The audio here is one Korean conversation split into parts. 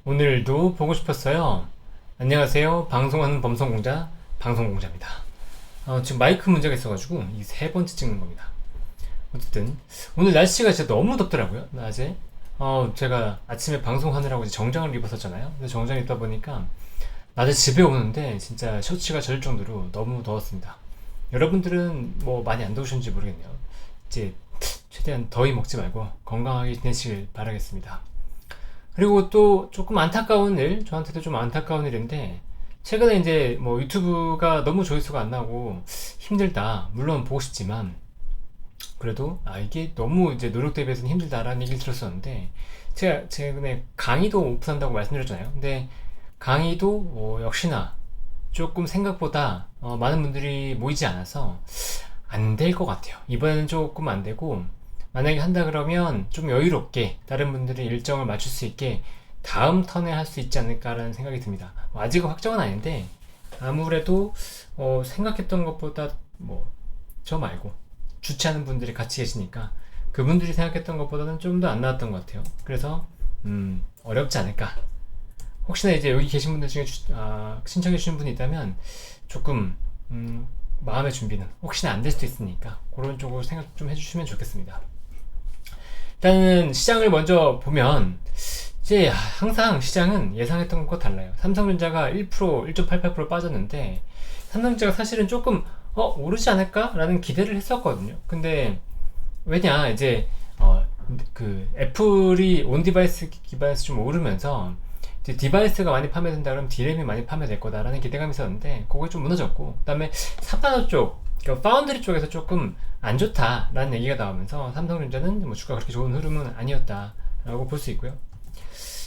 오늘도 보고 싶었어요. 안녕하세요. 방송하는 범성공자 방송공자입니다. 지금 마이크 문제가 있어가지고 이 세 번째 찍는 겁니다. 어쨌든 오늘 날씨가 진짜 너무 덥더라고요. 낮에 제가 아침에 방송하느라고 이제 정장을 입었었잖아요. 근데 정장 입다 보니까 낮에 집에 오는데 진짜 셔츠가 젖을 정도로 너무 더웠습니다. 여러분들은 뭐 많이 안 더우셨는지 모르겠네요. 이제 최대한 더위 먹지 말고 건강하게 지내시길 바라겠습니다. 그리고 또 조금 안타까운 일, 저한테도 좀 안타까운 일인데, 최근에 이제 뭐 유튜브가 너무 조회수가 안 나고 힘들다. 물론 보고 싶지만, 그래도, 이게 너무 이제 노력 대비해서는 힘들다라는 얘기를 들었었는데, 제가 최근에 강의도 오픈한다고 말씀드렸잖아요. 근데 강의도 역시나 조금 생각보다 많은 분들이 모이지 않아서 안 될 것 같아요. 이번에는 조금 안 되고, 만약에 한다 그러면 좀 여유롭게 다른 분들의 일정을 맞출 수 있게 다음 턴에 할 수 있지 않을까라는 생각이 듭니다. 아직은 확정은 아닌데 아무래도 생각했던 것보다 뭐 저 말고 주최하는 분들이 같이 계시니까 그분들이 생각했던 것보다는 좀 더 안 나왔던 것 같아요. 그래서 어렵지 않을까. 혹시나 이제 여기 계신 분들 중에 신청해 주신 분이 있다면 조금 마음의 준비는 혹시나 안 될 수도 있으니까 그런 쪽으로 생각 좀 해주시면 좋겠습니다. 일단은 시장을 먼저 보면 이제 항상 시장은 예상했던 것과 달라요. 삼성전자가 1%, 1.88% 빠졌는데 삼성전자가 사실은 조금 오르지 않을까? 라는 기대를 했었거든요. 근데 왜냐 이제 그 애플이 온 디바이스 기반에서 좀 오르면서 이제 디바이스가 많이 판매된다 그러면 D램이 많이 판매될 거다라는 기대감이 있었는데 그게 좀 무너졌고, 그다음에 3나노 쪽, 그러니까 파운드리 쪽에서 조금 안 좋다라는 얘기가 나오면서 삼성전자는 뭐 주가 그렇게 좋은 흐름은 아니었다라고 볼 수 있고요.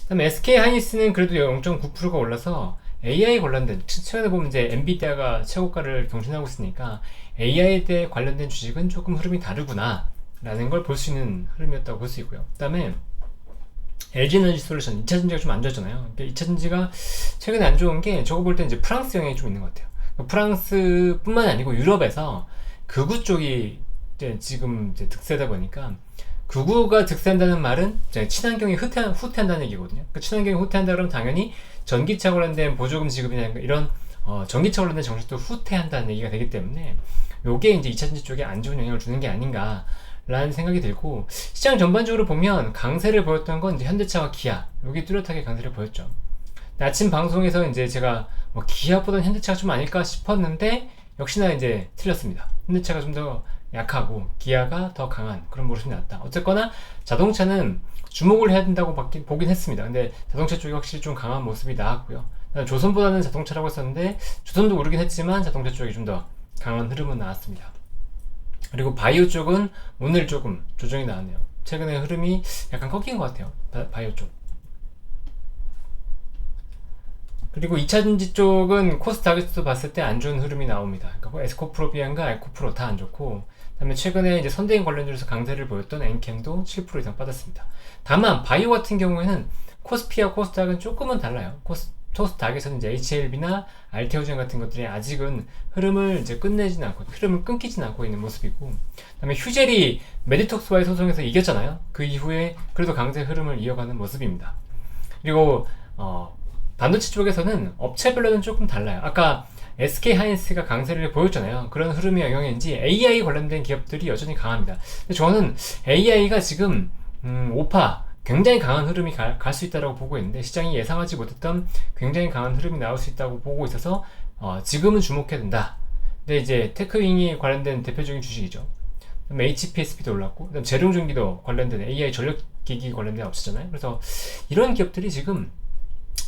그다음에 SK 하이닉스는 그래도 0.9%가 올라서 AI 관련된, 최근에 보면 이제 엔비디아가 최고가를 경신하고 있으니까 AI에 관련된 주식은 조금 흐름이 다르구나 라는 걸 볼 수 있는 흐름이었다고 볼 수 있고요. 그다음에 LG에너지 솔루션 2차전지가 좀 안 좋았잖아요. 그러니까 2차전지가 최근에 안 좋은 게 저거 볼 때 이제 프랑스 영향이 좀 있는 것 같아요. 프랑스뿐만이 아니고 유럽에서 극우 쪽이 이제 지금 이제 득세다 보니까, 극우가 득세한다는 말은 친환경이 후퇴한다는 얘기거든요. 그 친환경이 후퇴한다 그러면 당연히 전기차 관련된 보조금 지급이나 이런 전기차 관련된 정책도 후퇴한다는 얘기가 되기 때문에 요게 이제 2차전지 쪽에 안 좋은 영향을 주는 게 아닌가 라는 생각이 들고, 시장 전반적으로 보면 강세를 보였던 건 이제 현대차와 기아, 여기 뚜렷하게 강세를 보였죠. 아침 방송에서 이제 제가 기아보다는 현대차가 좀 아닐까 싶었는데 역시나 이제 틀렸습니다. 현대차가 좀 더 약하고 기아가 더 강한 그런 모습이 나왔다. 어쨌거나 자동차는 주목을 해야 된다고 보긴 했습니다. 근데 자동차 쪽이 확실히 좀 강한 모습이 나왔고요. 조선보다는 자동차라고 했었는데 조선도 오르긴 했지만 자동차 쪽이 좀 더 강한 흐름은 나왔습니다. 그리고 바이오 쪽은 오늘 조금 조정이 나왔네요. 최근에 흐름이 약간 꺾인 것 같아요. 바이오 쪽. 그리고 2차전지 쪽은 코스닥에서 봤을 때 안 좋은 흐름이 나옵니다. 그러니까 에스코프로비안과 알코프로 다 안 좋고, 그다음에 최근에 이제 선대인 관련주에서 강세를 보였던 엔캠도 7% 이상 빠졌습니다. 다만 바이오 같은 경우에는 코스피와 코스닥은 조금은 달라요. 코스닥에서는 이제 HLB나 알테오젠 같은 것들이 아직은 흐름을 이제 끝내지는 않고, 흐름을 끊기지는 않고 있는 모습이고, 그다음에 휴젤이 메디톡스와의 소송에서 이겼잖아요. 그 이후에 그래도 강세 흐름을 이어가는 모습입니다. 그리고 반도체 쪽에서는 업체별로는 조금 달라요. 아까 SK 하이닉스가 강세를 보였잖아요. 그런 흐름의 영향인지 AI 관련된 기업들이 여전히 강합니다. 근데 저는 AI가 지금 5파 굉장히 강한 흐름이 갈 수 있다고 보고 있는데, 시장이 예상하지 못했던 굉장히 강한 흐름이 나올 수 있다고 보고 있어서 지금은 주목해야 된다. 근데 이제 테크윙이 관련된 대표적인 주식이죠. 그다음에 HPSP도 올랐고, 그다음 재룡전기도 관련된 AI 전력기기 관련된 업체잖아요. 그래서 이런 기업들이 지금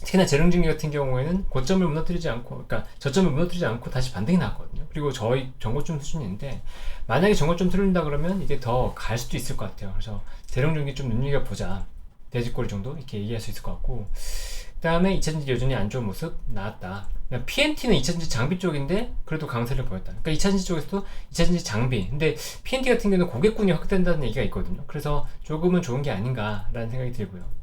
특히나 재룡전기 같은 경우에는 고점을 무너뜨리지 않고, 그러니까 저점을 무너뜨리지 않고 다시 반등이 나왔거든요. 그리고 저희 정고점 수준인데 만약에 정고점 뚫린다 그러면 이게 더 갈 수도 있을 것 같아요. 그래서 재룡전기 좀 눈여겨보자, 돼지꼬리 정도 이렇게 얘기할 수 있을 것 같고, 그 다음에 2차전지 여전히 안 좋은 모습 나왔다. PNT는 2차전지 장비 쪽인데 그래도 강세를 보였다. 그러니까 2차전지 쪽에서도 2차전지 장비, 근데 PNT 같은 경우는 고객군이 확대된다는 얘기가 있거든요. 그래서 조금은 좋은 게 아닌가라는 생각이 들고요.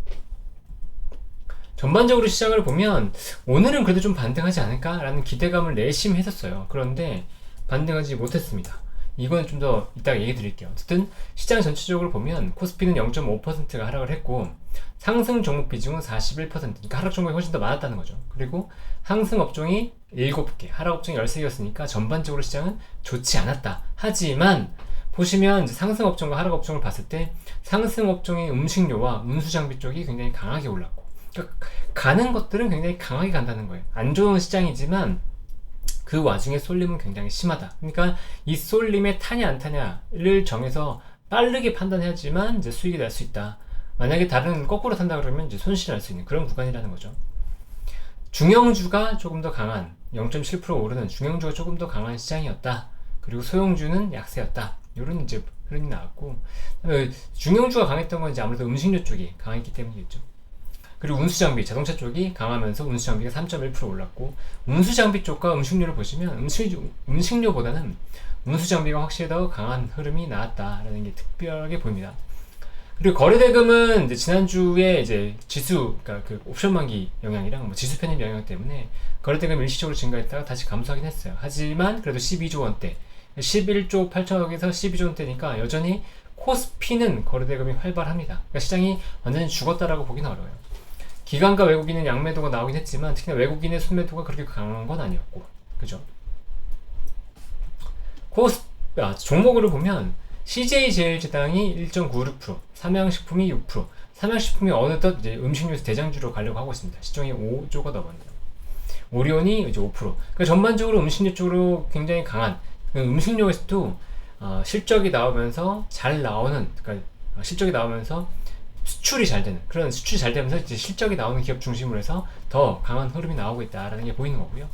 전반적으로 시장을 보면 오늘은 그래도 좀 반등하지 않을까라는 기대감을 내심 했었어요. 그런데 반등하지 못했습니다. 이건 좀 더 이따가 얘기 드릴게요. 어쨌든 시장 전체적으로 보면 코스피는 0.5%가 하락을 했고 상승 종목 비중은 41%, 그러니까 하락 종목이 훨씬 더 많았다는 거죠. 그리고 상승 업종이 7개, 하락 업종이 13개였으니까 전반적으로 시장은 좋지 않았다. 하지만 보시면 이제 상승 업종과 하락 업종을 봤을 때 상승 업종의 음식료와 운수 장비 쪽이 굉장히 강하게 올랐고, 그러니까 가는 것들은 굉장히 강하게 간다는 거예요. 안 좋은 시장이지만 그 와중에 쏠림은 굉장히 심하다. 그러니까 이 쏠림에 타냐 안 타냐를 정해서 빠르게 판단해야지만 이제 수익이 날 수 있다. 만약에 다른 거꾸로 탄다 그러면 이제 손실이 날 수 있는 그런 구간이라는 거죠. 중형주가 조금 더 강한 0.7% 오르는 중형주가 조금 더 강한 시장이었다. 그리고 소형주는 약세였다. 이런 이제 흐름이 나왔고, 중형주가 강했던 건 이제 아무래도 음식료 쪽이 강했기 때문이겠죠. 그리고 운수장비, 자동차 쪽이 강하면서 운수장비가 3.1% 올랐고, 운수장비 쪽과 음식료를 보시면 음식료보다는 운수장비가 확실히 더 강한 흐름이 나왔다라는 게 특별하게 보입니다. 그리고 거래대금은 이제 지난주에 이제 지수, 그러니까 그 옵션 만기 영향이랑 뭐 지수 편입 영향 때문에 거래대금 일시적으로 증가했다가 다시 감소하긴 했어요. 하지만 그래도 12조 원대, 11조 8천억에서 12조 원대니까 여전히 코스피는 거래대금이 활발합니다. 그러니까 시장이 완전히 죽었다라고 보기는 어려워요. 기관과 외국인은 양매도가 나오긴 했지만 특히나 외국인의 순매도가 그렇게 강한 건 아니었고, 그죠? 종목으로 보면 CJ제일제당이 1.96%, 삼양식품이 6%, 삼양식품이 어느덧 이제 음식료에서 대장주로 가려고 하고 있습니다. 시총이 5조가 넘었네요. 오리온이 이제 5%. 그러니까 전반적으로 음식료 쪽으로 굉장히 강한, 음식료에서도 실적이 나오면서 잘 나오는, 그러니까 실적이 나오면서 수출이 잘 되는, 그런 수출이 잘 되면서 이제 실적이 나오는 기업 중심으로 해서 더 강한 흐름이 나오고 있다라는 게 보이는 거고요.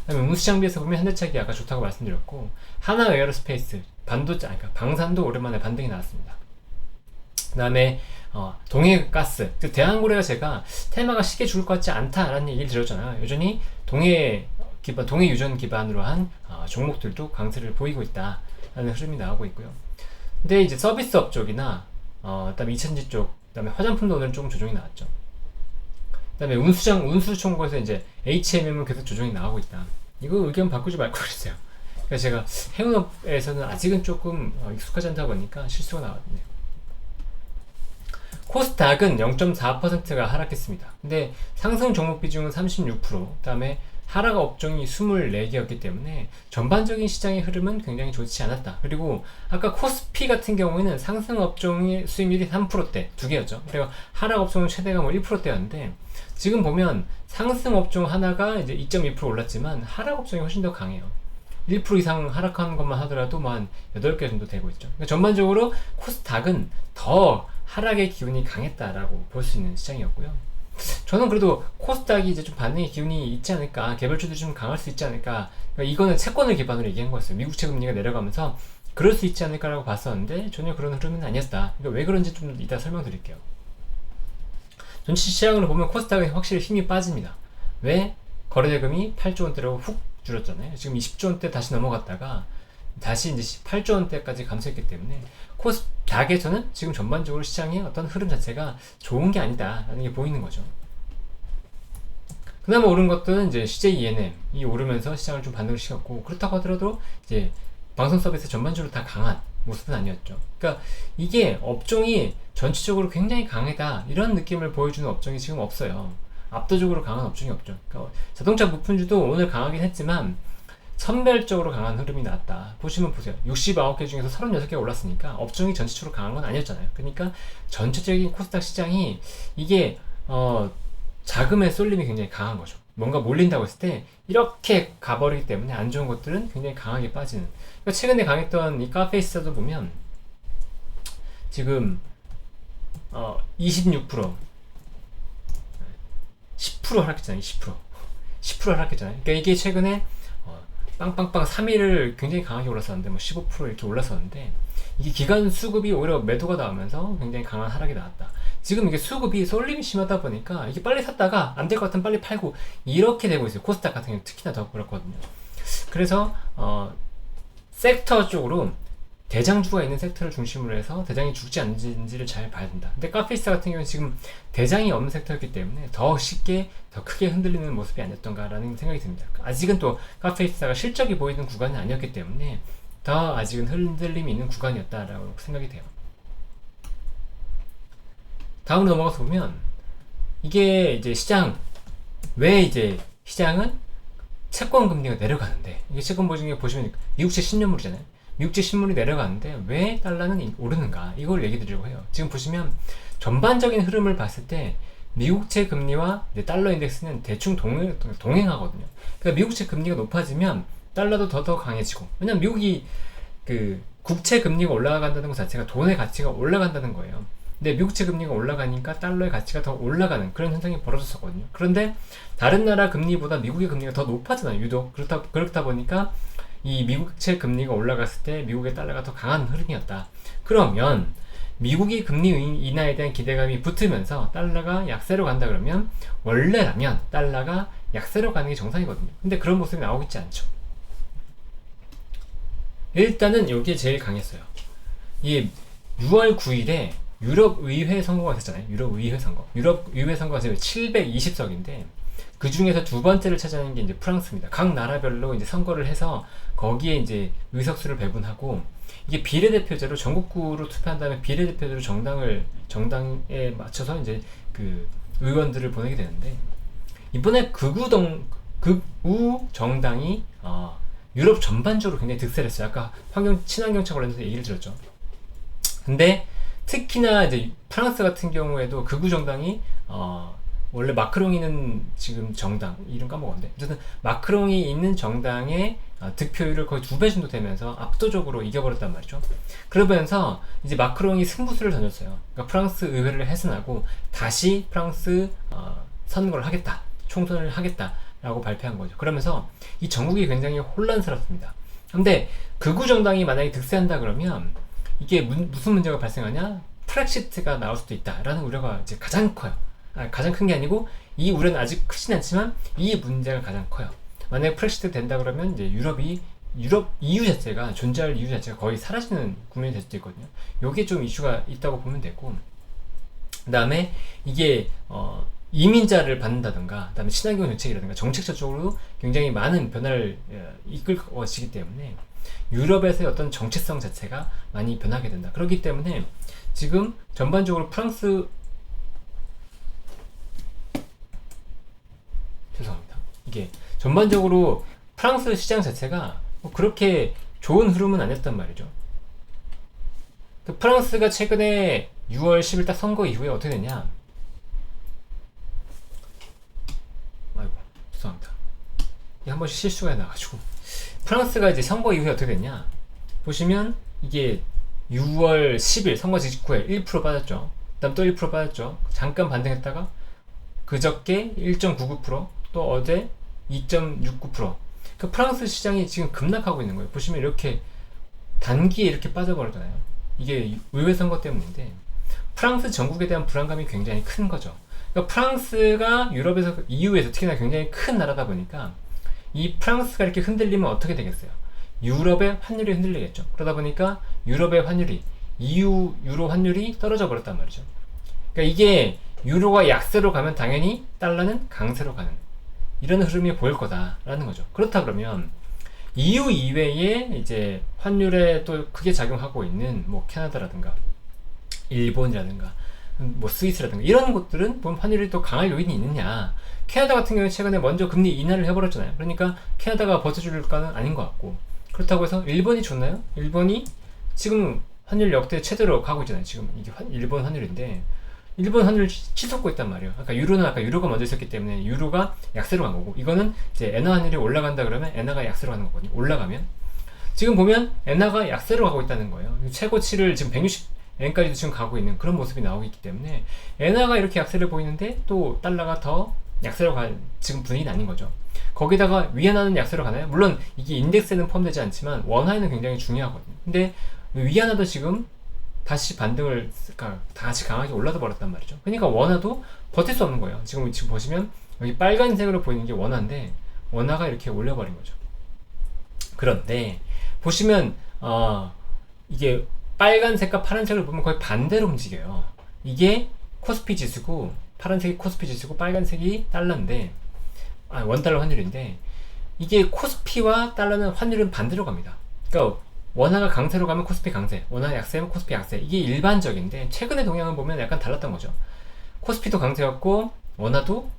그다음에 운수장비에서 보면 현대차기 아까 좋다고 말씀드렸고, 하나 에어로스페이스, 반도체, 그러니까 방산도 오랜만에 반등이 나왔습니다. 그다음에 동해가스, 대한고래가 제가 테마가 쉽게 죽을 것 같지 않다라는 얘기를 드렸잖아요. 여전히 동해 유전 기반으로 한 종목들도 강세를 보이고 있다라는 흐름이 나오고 있고요. 근데 이제 서비스업 쪽이나 그다음에 이천지 쪽, 그다음에 화장품도 오늘 조금 조정이 나왔죠. 그다음에 운수총고에서 이제 HMM은 계속 조정이 나오고 있다. 이거 의견 바꾸지 말 걸 그랬어요. 그래서 제가 해운업에서는 아직은 조금 익숙하지 않다 보니까 실수가 나왔네요. 코스닥은 0.4%가 하락했습니다. 근데 상승 종목 비중은 36%, 그다음에 하락 업종이 24개였기 때문에 전반적인 시장의 흐름은 굉장히 좋지 않았다. 그리고 아까 코스피 같은 경우에는 상승 업종의 수익률이 3%대, 2개였죠. 그리고 하락 업종은 최대가 뭐 1%대였는데 지금 보면 상승 업종 하나가 이제 2.2% 올랐지만 하락 업종이 훨씬 더 강해요. 1% 이상 하락하는 것만 하더라도 뭐 한 8개 정도 되고 있죠. 그러니까 전반적으로 코스닥은 더 하락의 기운이 강했다라고 볼 수 있는 시장이었고요. 저는 그래도 코스닥이 이제 좀 반등의 기운이 있지 않을까, 개별주도 좀 강할 수 있지 않을까, 그러니까 이거는 채권을 기반으로 얘기한 거였어요. 미국채 금리가 내려가면서 그럴 수 있지 않을까라고 봤었는데 전혀 그런 흐름은 아니었다. 그러니까 왜 그런지 좀 이따 설명드릴게요. 전체 시장으로 보면 코스닥은 확실히 힘이 빠집니다. 왜? 거래대금이 8조 원대로 훅 줄었잖아요. 지금 20조 원대 다시 넘어갔다가 다시 이제 8조 원대까지 감소했기 때문에 코스닥에서는 지금 전반적으로 시장의 어떤 흐름 자체가 좋은 게 아니다라는 게 보이는 거죠. 그나마 오른 것들은 이제 CJENM이 오르면서 시장을 좀 반등을 시켰고, 그렇다고 하더라도 이제 방송 서비스 전반적으로 다 강한 모습은 아니었죠. 그러니까 이게 업종이 전체적으로 굉장히 강하다 이런 느낌을 보여주는 업종이 지금 없어요. 압도적으로 강한 업종이 없죠. 그러니까 자동차 부품주도 오늘 강하긴 했지만 선별적으로 강한 흐름이 나왔다. 보시면 보세요. 69개 중에서 36개가 올랐으니까 업종이 전체적으로 강한 건 아니었잖아요. 그러니까 전체적인 코스닥 시장이 이게 자금의 쏠림이 굉장히 강한 거죠. 뭔가 몰린다고 했을 때 이렇게 가버리기 때문에 안 좋은 것들은 굉장히 강하게 빠지는. 그러니까 최근에 강했던 이 카페이스도 보면 지금 26% 10% 하락했잖아요. 10% 하락했잖아요. 그러니까 이게 최근에 빵빵빵 3일을 굉장히 강하게 올랐었는데 뭐 15% 이렇게 올랐었는데 이게 기간 수급이 오히려 매도가 나오면서 굉장히 강한 하락이 나왔다. 지금 이게 수급이 쏠림이 심하다 보니까 이게 빨리 샀다가 안 될 것 같으면 빨리 팔고 이렇게 되고 있어요. 코스닥 같은 경우 특히나 더 그렇거든요. 그래서 섹터 쪽으로 대장주가 있는 섹터를 중심으로 해서 대장이 죽지 않는지를 잘 봐야 된다. 근데 카페이스 같은 경우는 지금 대장이 없는 섹터였기 때문에 더 쉽게 더 크게 흔들리는 모습이 아니었던가라는 생각이 듭니다. 아직은 또 카페이스가 실적이 보이는 구간은 아니었기 때문에 더 아직은 흔들림이 있는 구간이었다라고 생각이 돼요. 다음으로 넘어가서 보면 이게 이제 왜 이제 시장은 채권 금리가 내려가는데, 이게 채권 보증에 보시면 미국채 10년물이잖아요. 미국채 10년물이 내려가는데 왜 달러는 오르는가, 이걸 얘기 드리려고 해요. 지금 보시면 전반적인 흐름을 봤을 때 미국채 금리와 달러 인덱스는 대충 동행하거든요. 그러니까 미국채 금리가 높아지면 달러도 더 강해지고, 왜냐면 미국이 그 국채 금리가 올라간다는 것 자체가 돈의 가치가 올라간다는 거예요. 근데 미국채 금리가 올라가니까 달러의 가치가 더 올라가는 그런 현상이 벌어졌었거든요. 그런데 다른 나라 금리보다 미국의 금리가 더 높아지나요, 유독. 그렇다 보니까 이 미국채 금리가 올라갔을 때 미국의 달러가 더 강한 흐름이었다. 그러면 미국이 금리 인하에 대한 기대감이 붙으면서 달러가 약세로 간다 그러면, 원래라면 달러가 약세로 가는 게 정상이거든요. 근데 그런 모습이 나오고 있지 않죠. 일단은 이게 제일 강했어요. 이 6월 9일에 유럽 의회 선거가 있었잖아요. 유럽 의회 선거가 720석인데 그 중에서 두 번째를 차지하는 게 이제 프랑스입니다. 각 나라별로 이제 선거를 해서 거기에 이제 의석수를 배분하고, 이게 비례대표제로 전국구로 투표한 다음에 비례대표제로 정당에 맞춰서 이제 그 의원들을 보내게 되는데, 이번에 극우 정당이 유럽 전반적으로 굉장히 득세를 했어요. 아까 친환경차 관련해서 얘기를 들었죠. 근데 특히나 이제 프랑스 같은 경우에도 극우 정당이 원래 마크롱이 있는 지금 정당 이름 까먹었는데, 어쨌든 마크롱이 있는 정당의 득표율을 거의 2배 정도 되면서 압도적으로 이겨버렸단 말이죠. 그러면서 이제 마크롱이 승부수를 던졌어요. 그러니까 프랑스 의회를 해산하고 다시 프랑스 선거를 하겠다, 총선을 하겠다라고 발표한 거죠. 그러면서 이 전국이 굉장히 혼란스럽습니다. 근데 극우 정당이 만약에 득세한다 그러면 이게 무슨 문제가 발생하냐? 프렉시트가 나올 수도 있다라는 우려가 이제 가장 커요. 가장 큰 게 아니고, 이 우려는 아직 크진 않지만 이 문제가 가장 커요. 만약에 프렉시트 된다 그러면 이제 유럽 EU 자체가, 존재할 이유 자체가 거의 사라지는 국면이 될 수도 있거든요. 요게 좀 이슈가 있다고 보면 되고, 그 다음에 이게 이민자를 받는다든가, 그 다음에 친환경 정책이라든가 정책적 쪽으로 굉장히 많은 변화를 이끌 것이기 때문에 유럽에서의 어떤 정체성 자체가 많이 변하게 된다. 그렇기 때문에 지금 전반적으로 이게 전반적으로 프랑스 시장 자체가 뭐 그렇게 좋은 흐름은 아니었단 말이죠. 그 프랑스가 최근에 6월 10일 딱 선거 이후에 어떻게 됐냐? 아이고, 죄송합니다. 한 번씩 실수가 나가지고. 프랑스가 이제 선거 이후에 어떻게 됐냐? 보시면 이게 6월 10일 선거 직후에 1% 빠졌죠. 그 다음 또 1% 빠졌죠. 잠깐 반등했다가 그저께 1.99%, 또 어제 2.69%. 그 프랑스 시장이 지금 급락하고 있는 거예요. 보시면 이렇게 단기에 이렇게 빠져버리잖아요. 이게 의회 선거 때문인데, 프랑스 전국에 대한 불안감이 굉장히 큰 거죠. 그러니까 프랑스가 유럽에서, EU에서 특히나 굉장히 큰 나라다 보니까 이 프랑스가 이렇게 흔들리면 어떻게 되겠어요? 유럽의 환율이 흔들리겠죠. 그러다 보니까 유럽의 환율이, 유로 환율이 떨어져 버렸단 말이죠. 그러니까 이게 유로가 약세로 가면 당연히 달러는 강세로 가는 이런 흐름이 보일 거다라는 거죠. 그렇다 그러면 EU 이외에 이제 환율에 또 크게 작용하고 있는 뭐 캐나다라든가 일본이라든가 뭐 스위스라든가 이런 곳들은 보면 환율이 또 강할 요인이 있느냐? 캐나다 같은 경우에 최근에 먼저 금리 인하를 해버렸잖아요. 그러니까 캐나다가 버텨줄까는 아닌 것 같고, 그렇다고 해서 일본이 좋나요? 일본이 지금 환율 역대 최대로 가고 있잖아요. 지금 이게 일본 환율인데, 일본 환율을 치솟고 있단 말이에요. 아까 유로가 먼저 있었기 때문에 유로가 약세로 간 거고, 이거는 이제 엔화 환율이 올라간다 그러면 엔화가 약세로 가는 거거든요. 올라가면 지금 보면 엔화가 약세로 가고 있다는 거예요. 최고치를 지금 160엔까지도 지금 가고 있는 그런 모습이 나오고 있기 때문에 엔화가 이렇게 약세를 보이는데 또 달러가 더 약세로 간 지금 분위기는 아닌 거죠. 거기다가 위안화는 약세로 가나요? 물론 이게 인덱스에는 포함되지 않지만 원화에는 굉장히 중요하거든요. 근데 위안화도 지금 다시 반등을, 그러니까 다시 강하게 올라서 버렸단 말이죠. 그러니까 원화도 버틸 수 없는 거예요. 지금 보시면 여기 빨간색으로 보이는 게 원화인데, 원화가 이렇게 올려버린 거죠. 그런데 보시면 이게 빨간색과 파란색을 보면 거의 반대로 움직여요. 이게 코스피 지수고, 파란색이 코스피 지수고 빨간색이 달러인데, 원달러 환율인데, 이게 코스피와 달러는 환율은 반대로 갑니다. 그러니까 원화가 강세로 가면 코스피 강세, 원화가 약세면 코스피 약세. 이게 일반적인데 최근의 동향을 보면 약간 달랐던 거죠. 코스피도 강세였고 원화도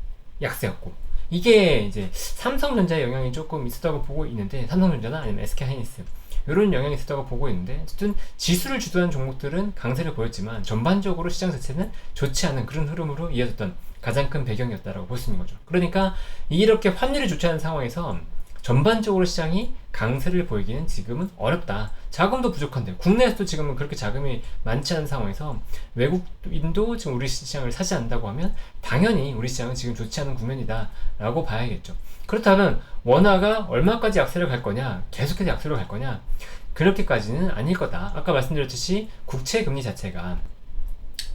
약세였고, 이게 이제 삼성전자의 영향이 조금 있었다고 보고 있는데, 삼성전자나 아니면 SK하이닉스 이런 영향이 있었다고 보고 있는데, 어쨌든 지수를 주도한 종목들은 강세를 보였지만 전반적으로 시장 자체는 좋지 않은 그런 흐름으로 이어졌던 가장 큰 배경이었다라고 볼 수 있는 거죠. 그러니까 이렇게 환율이 좋지 않은 상황에서 전반적으로 시장이 강세를 보이기는 지금은 어렵다. 자금도 부족한데, 국내에서도 지금은 그렇게 자금이 많지 않은 상황에서 외국인도 지금 우리 시장을 사지 않는다고 하면 당연히 우리 시장은 지금 좋지 않은 국면이다 라고 봐야겠죠. 그렇다면 원화가 얼마까지 약세를 갈 거냐, 계속해서 약세로 갈 거냐, 그렇게까지는 아닐 거다. 아까 말씀드렸듯이 국채 금리 자체가,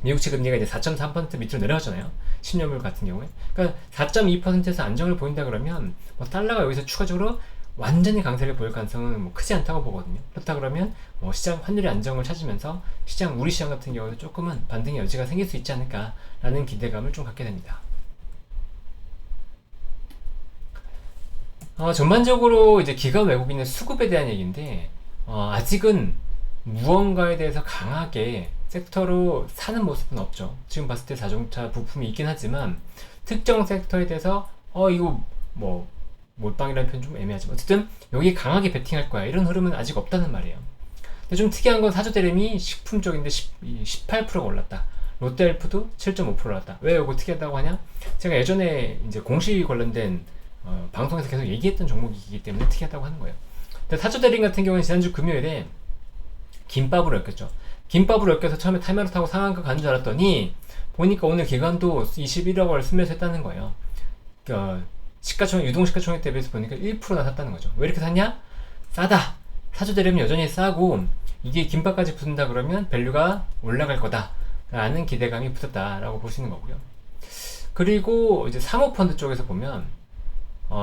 미국채 금리가 이제 4.3% 밑으로 내려가잖아요. 10년물 같은 경우에. 그러니까 4.2%에서 안정을 보인다 그러면 뭐 달러가 여기서 추가적으로 완전히 강세를 보일 가능성은 뭐 크지 않다고 보거든요. 그렇다 그러면 뭐 시장 환율의 안정을 찾으면서 우리 시장 같은 경우도 조금은 반등의 여지가 생길 수 있지 않을까라는 기대감을 좀 갖게 됩니다. 전반적으로 이제 기관 외국인의 수급에 대한 얘기인데, 아직은 무언가에 대해서 강하게 섹터로 사는 모습은 없죠. 지금 봤을 때 자동차 부품이 있긴 하지만 특정 섹터에 대해서 이거 뭐 몰빵이라는 표현 좀 애매하지만 어쨌든 여기 강하게 베팅할 거야, 이런 흐름은 아직 없다는 말이에요. 근데 좀 특이한 건 사조대림이 식품 쪽인데 18%가 올랐다. 롯데헬프도 7.5% 올랐다. 왜 이거 특이하다고 하냐? 제가 예전에 이제 공시 관련된 방송에서 계속 얘기했던 종목이기 때문에 특이하다고 하는 거예요. 근데 사조대림 같은 경우는 지난주 금요일에 김밥으로 엮였죠. 김밥으로 엮여서 처음에 타이머를 타고 상한가 가는 줄 알았더니 보니까 오늘 기관도 21억 원 스매시 했다는 거예요. 시가총액, 유동시가총액 대비해서 보니까 1%나 샀다는 거죠. 왜 이렇게 샀냐? 싸다. 사조대림은 여전히 싸고 이게 김밥까지 붙는다 그러면 밸류가 올라갈 거다 라는 기대감이 붙었다라고 볼 수 있는 거고요. 그리고 이제 사모펀드 쪽에서 보면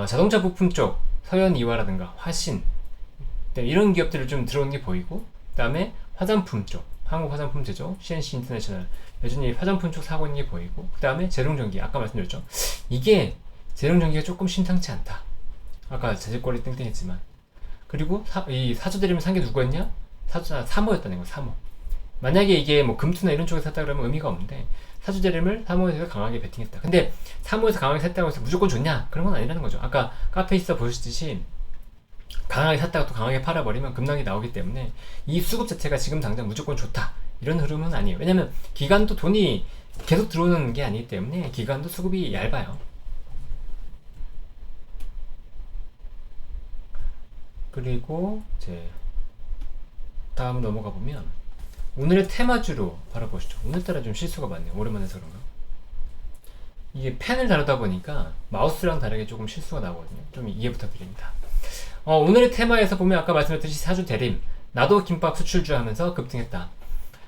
자동차 부품 쪽 서현이화라든가 화신 이런 기업들을 좀 들어오는 게 보이고, 그 다음에 화장품 쪽 한국 화장품 제조 CNC 인터내셔널 여전히 화장품 쪽 사고 있는 게 보이고, 그 다음에 재롱전기 아까 말씀드렸죠. 이게 재롱전기가 조금 심상치 않다. 아까 자질권리 땡땡했지만. 그리고 이 사조대림을 산 게 누구였냐? 사모였다는 거. 사모. 만약에 이게 뭐 금투나 이런 쪽에서 샀다 그러면 의미가 없는데 사조대림을 사모에서 강하게 베팅했다. 근데 사모에서 강하게 샀다고 해서 무조건 좋냐? 그런 건 아니라는 거죠. 아까 카페이스타 보셨듯이 강하게 샀다가 또 강하게 팔아버리면 급락이 나오기 때문에 이 수급 자체가 지금 당장 무조건 좋다 이런 흐름은 아니에요. 왜냐면 기관도 돈이 계속 들어오는 게 아니기 때문에 기관도 수급이 얇아요. 그리고 이제 다음 넘어가 보면 오늘의 테마주로 바라보시죠. 오늘따라 좀 실수가 많네요. 오랜만에 해서 그런가. 이게 펜을 다루다 보니까 마우스랑 다르게 조금 실수가 나오거든요. 좀 이해 부탁드립니다. 오늘의 테마에서 보면 아까 말씀드렸듯이 사주 대림, 나도 김밥 수출주 하면서 급등했다.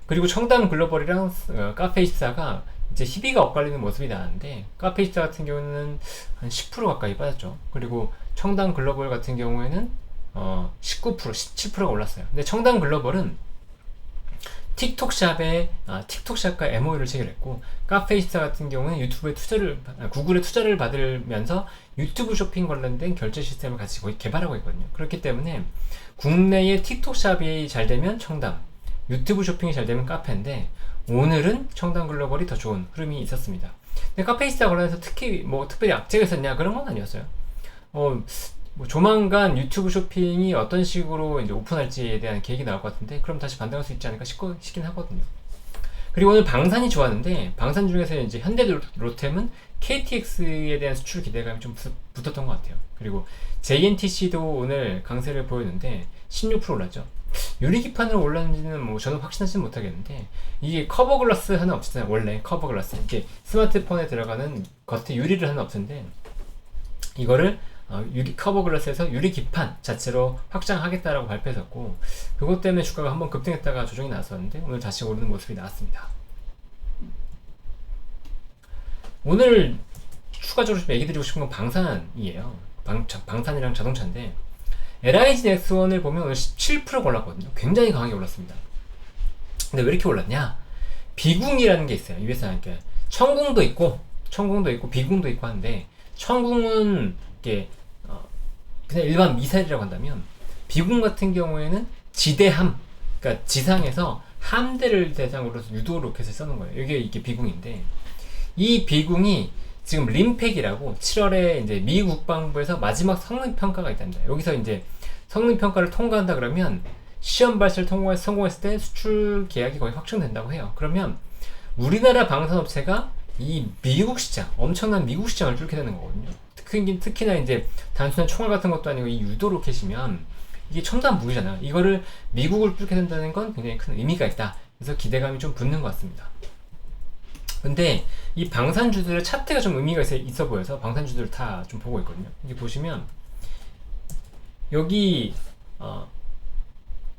그리고 청담 글로벌이랑 카페24가 이제 희비가 엇갈리는 모습이 나는데, 카페24 같은 경우는 한 10% 가까이 빠졌죠. 그리고 청담 글로벌 같은 경우에는 19%, 17%가 올랐어요. 근데 청담 글로벌은 틱톡샵과 MOU를 체결했고, 카페이스타 같은 경우는 구글에 투자를 받으면서 유튜브 쇼핑 관련된 결제 시스템을 같이 거의 개발하고 있거든요. 그렇기 때문에 국내에 틱톡샵이 잘 되면 청담, 유튜브 쇼핑이 잘 되면 카페인데, 오늘은 청담 글로벌이 더 좋은 흐름이 있었습니다. 근데 카페이스타 관련해서 특히 뭐 특별히 악재가 있었냐 그런 건 아니었어요. 뭐 조만간 유튜브 쇼핑이 어떤 식으로 이제 오픈할지에 대한 계획이 나올 것 같은데, 그럼 다시 반등할 수 있지 않을까 싶긴 하거든요. 그리고 오늘 방산이 좋았는데, 방산 중에서 이제 현대로템은 KTX에 대한 수출 기대감이 좀 붙었던 것 같아요. 그리고 JNTC도 오늘 강세를 보였는데 16% 올랐죠. 유리기판으로 올랐는지는 뭐 저는 확신하지는 못하겠는데, 이게 커버 글라스 하나 없잖아요. 원래 커버 글라스 이렇게 스마트폰에 들어가는 겉에 유리를 하나 없는데, 이거를 커버 글라스에서 유리기판 자체로 확장하겠다라고 발표했었고, 그것 때문에 주가가 한번 급등했다가 조정이 나왔었는데 오늘 다시 오르는 모습이 나왔습니다. 오늘 추가적으로 좀 얘기 드리고 싶은 건 방산이에요. 방산이랑 자동차인데, LIG 넥스원을 보면 오늘 17% 올랐거든요. 굉장히 강하게 올랐습니다. 근데 왜 이렇게 올랐냐? 비궁이라는 게 있어요. US는 천궁도 있고 비궁도 있고 하는데, 천궁은 이게 그냥 일반 미사일이라고 한다면, 비궁 같은 경우에는 지대함, 그러니까 지상에서 함대를 대상으로 유도 로켓을 써놓은 거예요. 이게 비궁인데, 이 비궁이 지금 림팩이라고 7월에 이제 미 국방부에서 마지막 성능 평가가 있답니다. 여기서 이제 성능 평가를 통과한다 그러면 시험 발사를 성공했을 때 수출 계약이 거의 확정된다고 해요. 그러면 우리나라 방산업체가 이 미국 시장, 엄청난 미국 시장을 뚫게 되는 거거든요. 특히나 이제 단순한 총알 같은 것도 아니고 이 유도 로켓이면 이게 첨단 무기잖아요. 이거를 미국을 뚫게 된다는 건 굉장히 큰 의미가 있다. 그래서 기대감이 좀 붙는 것 같습니다. 근데 이 방산주들의 차트가 좀 의미가 있어 보여서 방산주들을 다 좀 보고 있거든요. 여기 보시면 여기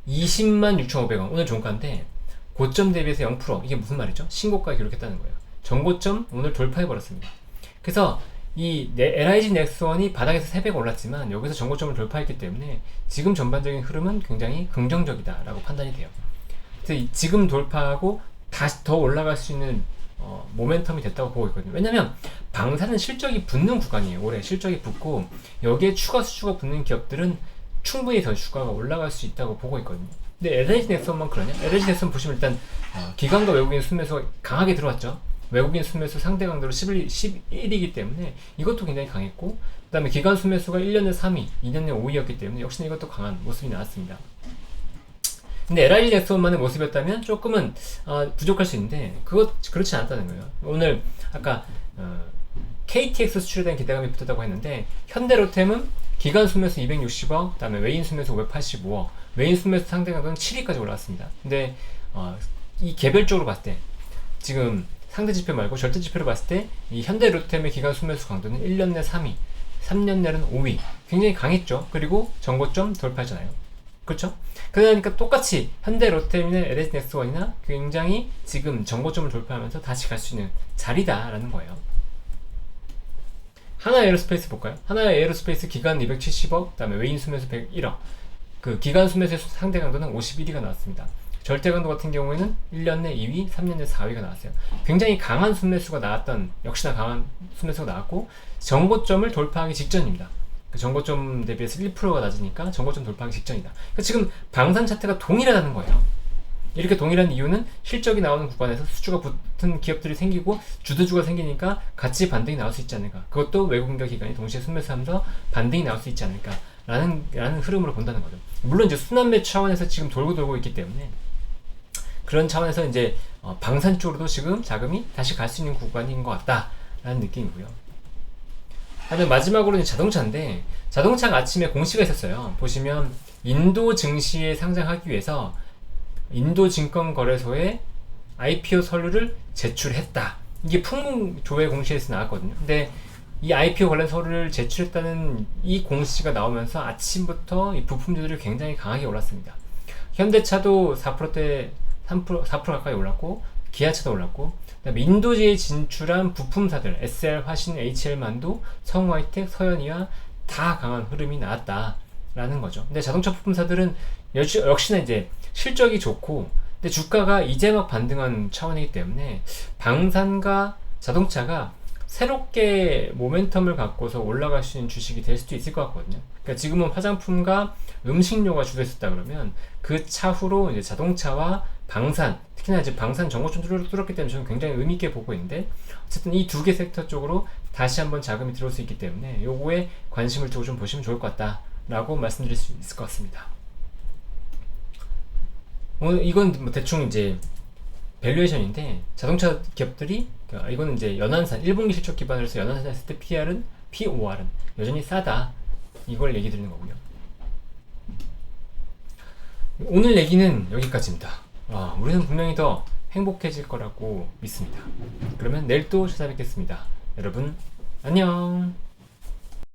206,500원 오늘 종가인데 고점 대비해서 0% 이게 무슨 말이죠? 신고가 기록했다는 거예요. 전고점 오늘 돌파해버렸습니다. 그래서 이 LIG 넥스원이 바닥에서 3배가 올랐지만 여기서 전고점을 돌파했기 때문에 지금 전반적인 흐름은 굉장히 긍정적이다 라고 판단이 돼요. 그래서 지금 돌파하고 다시 더 올라갈 수 있는 모멘텀이 됐다고 보고 있거든요. 왜냐면 방산은 실적이 붙는 구간이에요. 올해 실적이 붙고 여기에 추가 수주가 붙는 기업들은 충분히 더 주가가 올라갈 수 있다고 보고 있거든요. 근데 LG 넥슨만 그러냐? LG 넥슨 보시면 일단 기관과 외국인 순매수가 강하게 들어왔죠. 외국인 순매수 상대 강도로 11이기 때문에 이것도 굉장히 강했고, 그 다음에 기관 순매수가 1년에 3위, 2년에 5위였기 때문에 역시나 이것도 강한 모습이 나왔습니다. 근데 LIG 넥슨만의 모습이었다면 조금은 부족할 수 있는데 그렇지 않았다는 거예요. 오늘 아까 KTX 수출에 대한 기대감이 붙었다고 했는데 현대로템은 기관 순매수 260억, 그 다음에 외인 순매수 585억, 외인 순매수 상대 강도는 7위까지 올라왔습니다. 근데 이 개별적으로 봤을 때 지금 상대 지표 말고 절대 지표로 봤을 때 이 현대로템의 기관 순매수 강도는 1년 내 3위, 3년 내는 5위, 굉장히 강했죠. 그리고 전고점 돌파했잖아요. 그렇죠? 그러니까 똑같이 현대로템이나 LG 넥스원이나 굉장히 지금 전고점을 돌파하면서 다시 갈 수 있는 자리다라는 거예요. 하나에어로스페이스 볼까요? 하나에어로스페이스 기간 270억, 그 다음에 외인 순매수 101억. 그 기간 순매수의 상대 강도는 51위가 나왔습니다. 절대 강도 같은 경우에는 1년 내 2위, 3년 내 4위가 나왔어요. 굉장히 강한 순매수가 나왔던, 역시나 강한 순매수가 나왔고, 전고점을 돌파하기 직전입니다. 그 전고점 대비해서 1%가 낮으니까 전고점 돌파하기 직전이다. 그러니까 지금 방산 차트가 동일하다는 거예요. 이렇게 동일한 이유는 실적이 나오는 구간에서 수주가 붙은 기업들이 생기고 주도주가 생기니까 같이 반등이 나올 수 있지 않을까. 그것도 외국인과 기관이 동시에 순매수하면서 반등이 나올 수 있지 않을까 라는 흐름으로 본다는 거죠. 물론 이제 순환매 차원에서 지금 돌고 있기 때문에 그런 차원에서 이제 방산 쪽으로도 지금 자금이 다시 갈 수 있는 구간인 것 같다라는 느낌이고요. 하여튼 마지막으로는 자동차인데, 자동차가 아침에 공시가 있었어요. 보시면 인도 증시에 상장하기 위해서 인도증권거래소에 IPO 서류를 제출했다. 이게 풍문조회 공시에서 나왔거든요. 근데 이 IPO 관련 서류를 제출했다는 이 공시가 나오면서 아침부터 이 부품주들이 굉장히 강하게 올랐습니다. 현대차도 4%대 4% 가까이 올랐고, 기아차도 올랐고, 그다음에 인도지에 진출한 부품사들 SR, 화신, HL만도, 성화이텍, 서현이와 다 강한 흐름이 나왔다라는 거죠. 근데 자동차 부품사들은 역시나 이제 실적이 좋고, 근데 주가가 이제 막 반등한 차원이기 때문에 방산과 자동차가 새롭게 모멘텀을 갖고서 올라갈 수 있는 주식이 될 수도 있을 것 같거든요. 그러니까 지금은 화장품과 음식료가 주도했었다 그러면 그 차후로 이제 자동차와 방산, 특히나 이제 방산 전고점 뚫었기 때문에 저는 굉장히 의미있게 보고 있는데, 어쨌든 이 두 개 섹터 쪽으로 다시 한번 자금이 들어올 수 있기 때문에 요거에 관심을 두고 좀 보시면 좋을 것 같다라고 말씀드릴 수 있을 것 같습니다. 오늘 이건 뭐 대충 이제 밸류에이션인데, 자동차 기업들이 이거는 이제 연한산 1분기 실적 기반으로 해서 연한산 했을 때 POR은 여전히 싸다, 이걸 얘기 드리는 거고요. 오늘 얘기는 여기까지입니다. 우리는 분명히 더 행복해질 거라고 믿습니다. 그러면 내일 또 찾아뵙겠습니다. 여러분 안녕.